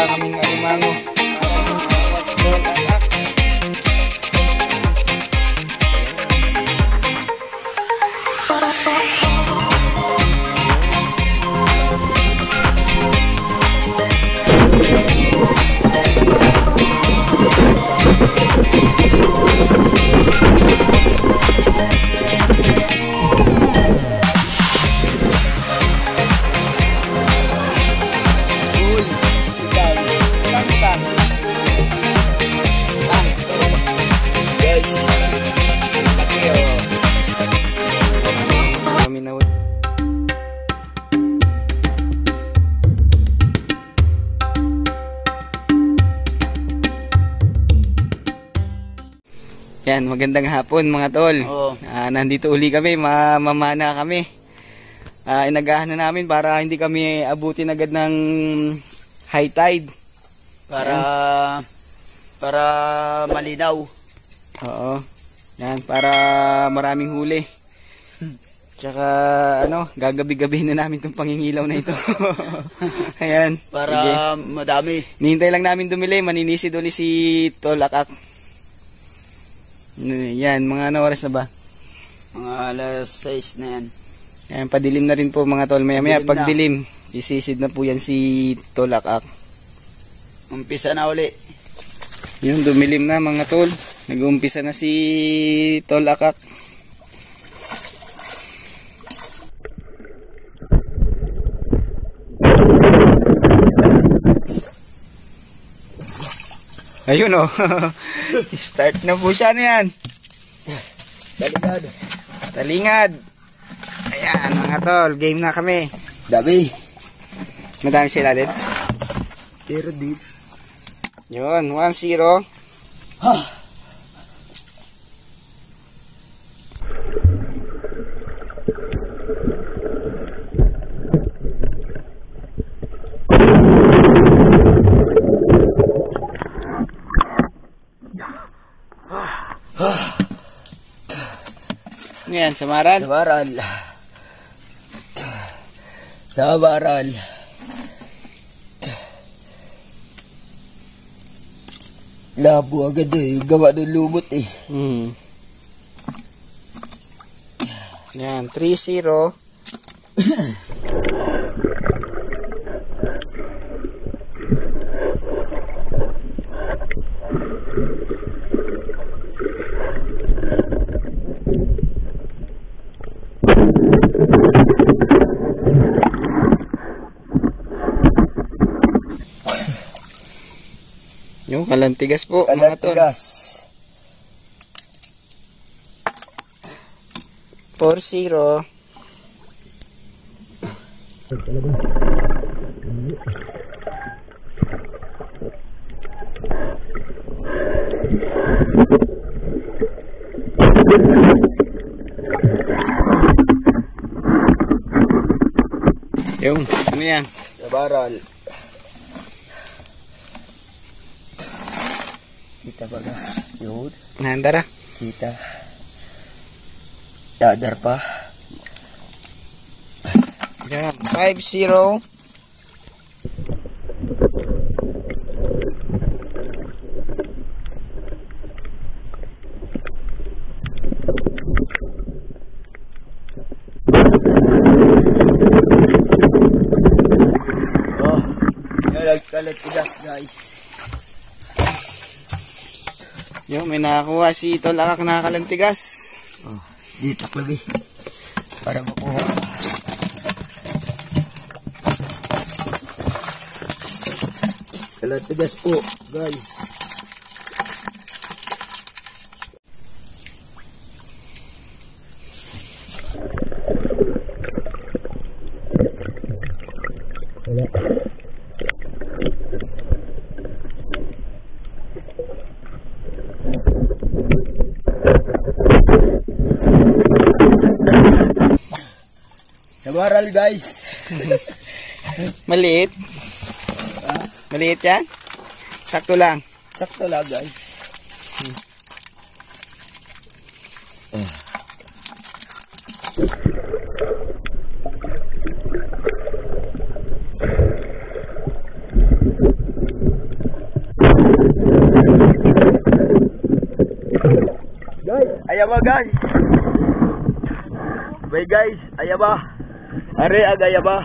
kaming alimango. Yan, magandang hapon mga tol. Nandito uli kami, mamana kami. Inagahan na namin para hindi kami abutin agad ng high tide. Para malinaw. Oo. Yan, para maraming huli. Tsaka gagabi-gabi na namin itong pangingilaw na ito. Ayan. Para sige. Madami. Nihintay lang namin dumili, maninisid uli si Tol Akak. Yan, mga oras na ba? Mga alas 6 na yan. Yan, padilim na rin po mga tol. Maya pagdilim, isisid na po yan si Tol Akak. Umpisa na uli. Yun, dumilim na mga tol. Nag-umpisa na si Tol Akak. Ayun o. Start na po siya na yan. Talingad. Talingad. Ayan mga tol. Game na kami. Dami. Madami sila din. Pero deep. Yun. 1-0. Yan, samaran. Samaran. Labo agad eh. Gawa ng lumot eh. Yan, 3-0. Yung kalantigas po, mga tol. 4-0. Yung, ano yan? Sabaral. Kita ba ka? Yun. Nandara. Kita. Dadar pa. Yan. 5-0. Nagkalat-tigas guys. Yung, may nakakuha si Tol Akak na kalantigas. Ditak labi. Para makuha. Kalat-tigas po, guys. Sabaral guys. Maliit. Maliit yan? Sakto lang. Sakto lang guys. ayaba guys. Bay guys, ayaba. Are agayaba.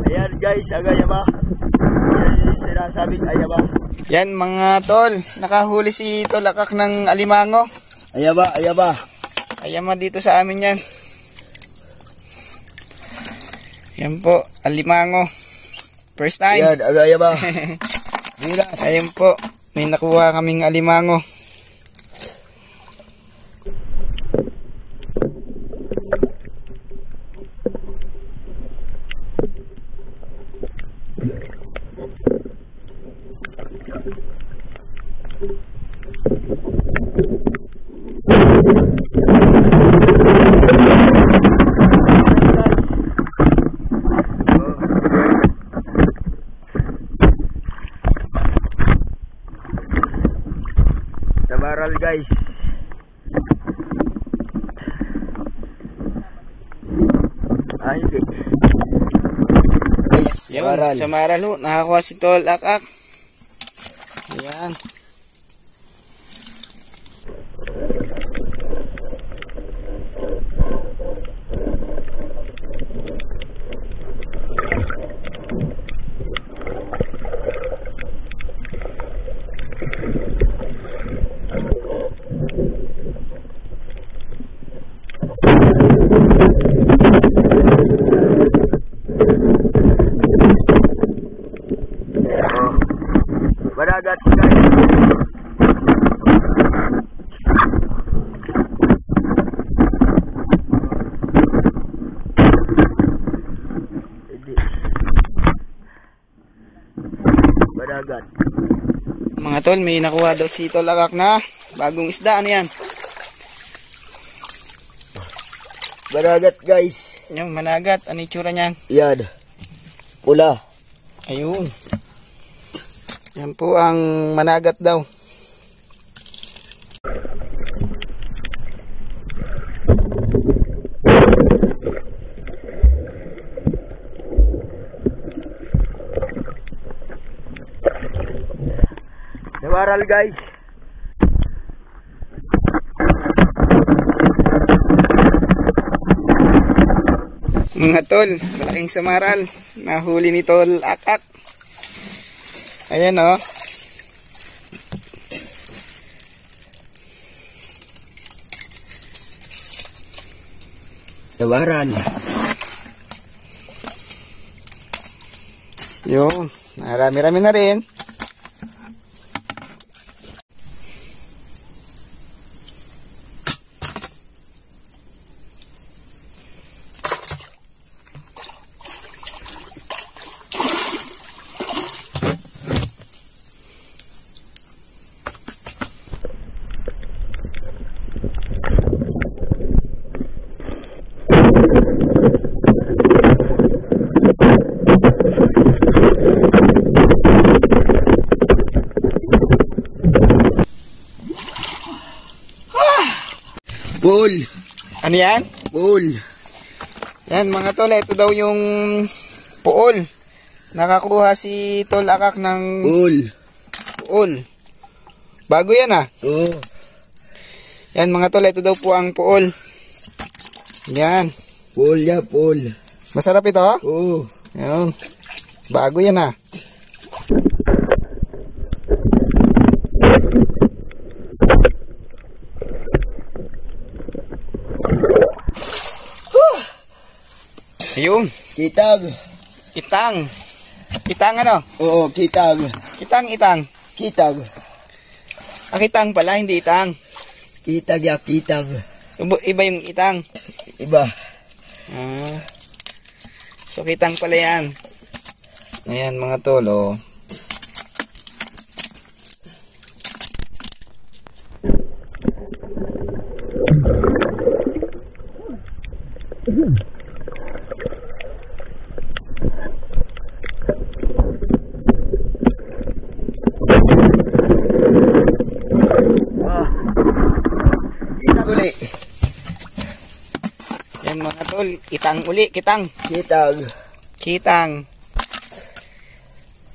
Ayan guys, agayaba. Ayan sinasabing ayaba. Yan mga tol, nakahuli si Tol Akak ng alimango. Ayaba, ayaba. Ayama dito sa amin yan. Yan po, alimango. First time. Yan, agayaba. Ayun po, may nakuha kaming alimango. Samaral guys. Hindi. Yun, samaral ho, nakakuha si Tol Akak. Ayan. Baragat guys. Baragat. Mga tol, may nakuha daw si Tol Akak na bagong isda. Ano yan? Baragat guys. Yung managat, ano yung tsura niyan? Yan. Pula. Ayun. Yan po ang managat daw. Samaral guys. Mga tol, malaking samaral. Nahuli ni Tol Akak. Ayan o. Samaral. Yun, marami-rami na rin. Pool. Ano yan? Pool. Yan mga tol, ito daw yung puol. Nakakuha si Tol Akak ng puol. Bago yan ah. Oo. Yan mga tol, ito daw po ang puol. Yan. Pool ya, pool. Masarap ito? Oo. Yan. Bago yan ah. Ayun. Kitag. Itang. Itang ano? Oo, kitag. Itang. Kitag. Kitang pala, hindi itang. Kitag ya, kitag. Iba yung itang. Iba. Ah. So kitang pala yan. Ayan mga tol, oh. Uli. Yan mga tol, kitang uli, kitang. Kitang.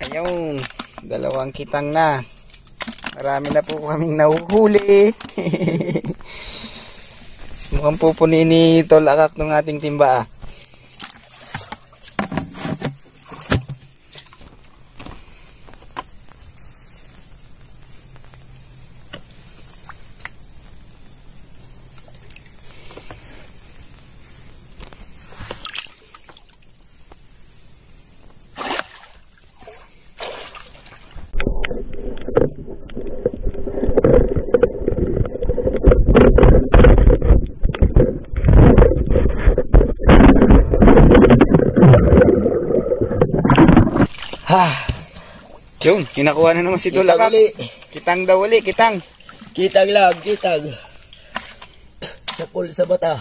Ayun, dalawang kitang na. Marami na po kaming nahuhuli. Mukhang pupunin ni Tol Akak ng ating timba. Yun, kinakuha na naman si Tol Akak. Kitang daw uli, kitang. Kitang lang, kitang. Sapul sa bata.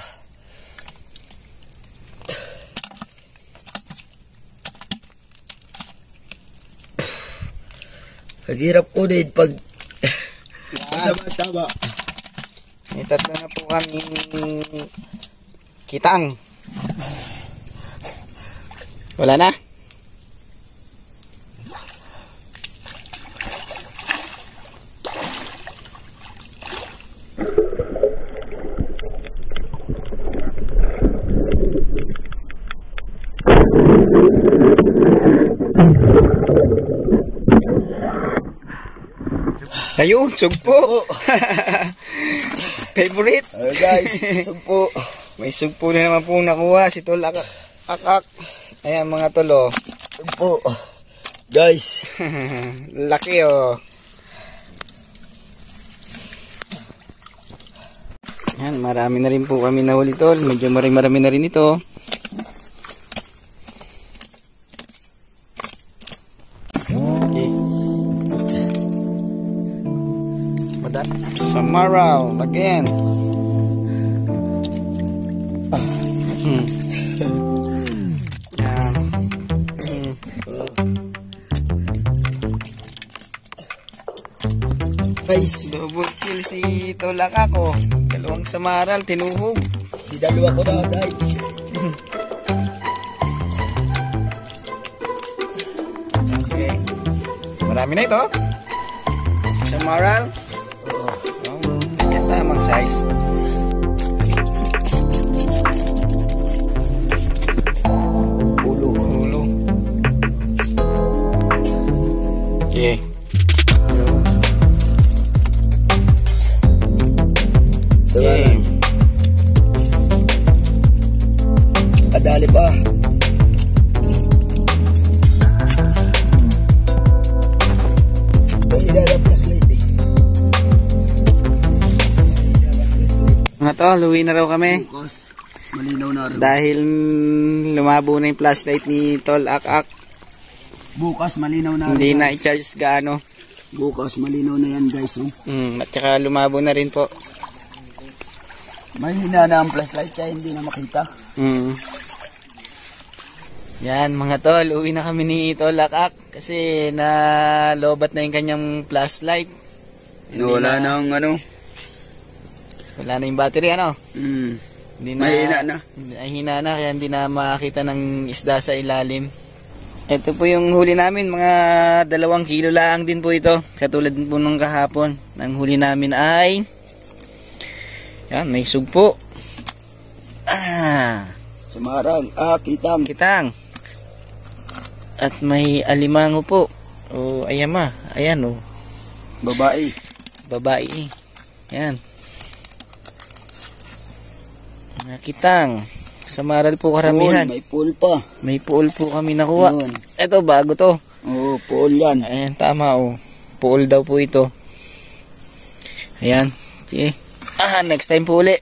Naghirap ko din pag sama-sama. May tatlo na po kami kitang. Wala na? Ayun, sugpo. Favorite. Guys, sugpo. May sugpo na naman pong nakuha si Tol Akak. Ayan mga tol, oh. Sugpo. Guys. Laki, oh. Ayan, marami na rin po kami nahuli, Tol. Medyo marami na rin ito. Samaral again. Guys, double kill si Tol Akak, oh. Dalawang samaral, tinuhog. Dalawa ko na, guys. Okay. Marami na ito. Samaral. Yan tamang size. Ulo. Okay. Okay. Adali pa. Mga tol, uwi na raw kami. Bukas, malinaw na rin. Dahil lumabo na yung flashlight ni Tol Akak. Bukas, malinaw na rin. Hindi na i-charge gaano. Bukas, malinaw na yan, guys. Oh. At saka lumabo na rin po. May hina na ang flashlight kaya hindi na makita. Yan mga tol, uwi na kami ni Tol Akak. Kasi nalobat na yung kanyang flashlight. Wala na ang ano. Wala na yung battery, ano? Hindi na, mahina na. Ay, hina na, kaya hindi na makakita ng isda sa ilalim. Ito po yung huli namin, mga 2 kilo lang din po ito. Katulad po nung kahapon. Ang huli namin ay... Yan, may sugpo. Samaral, kitang. Kitang. At may alimango po. O, ayan ayan, o. Babae. Yan. Kitang. Samaral po karamihan. May pool pa. May pool po kami nakuha. Yun. Ito, bago to. Oo, pool yan. Ayan, tama, o. Pool daw po ito. Ayan. Sige. Next time po uli.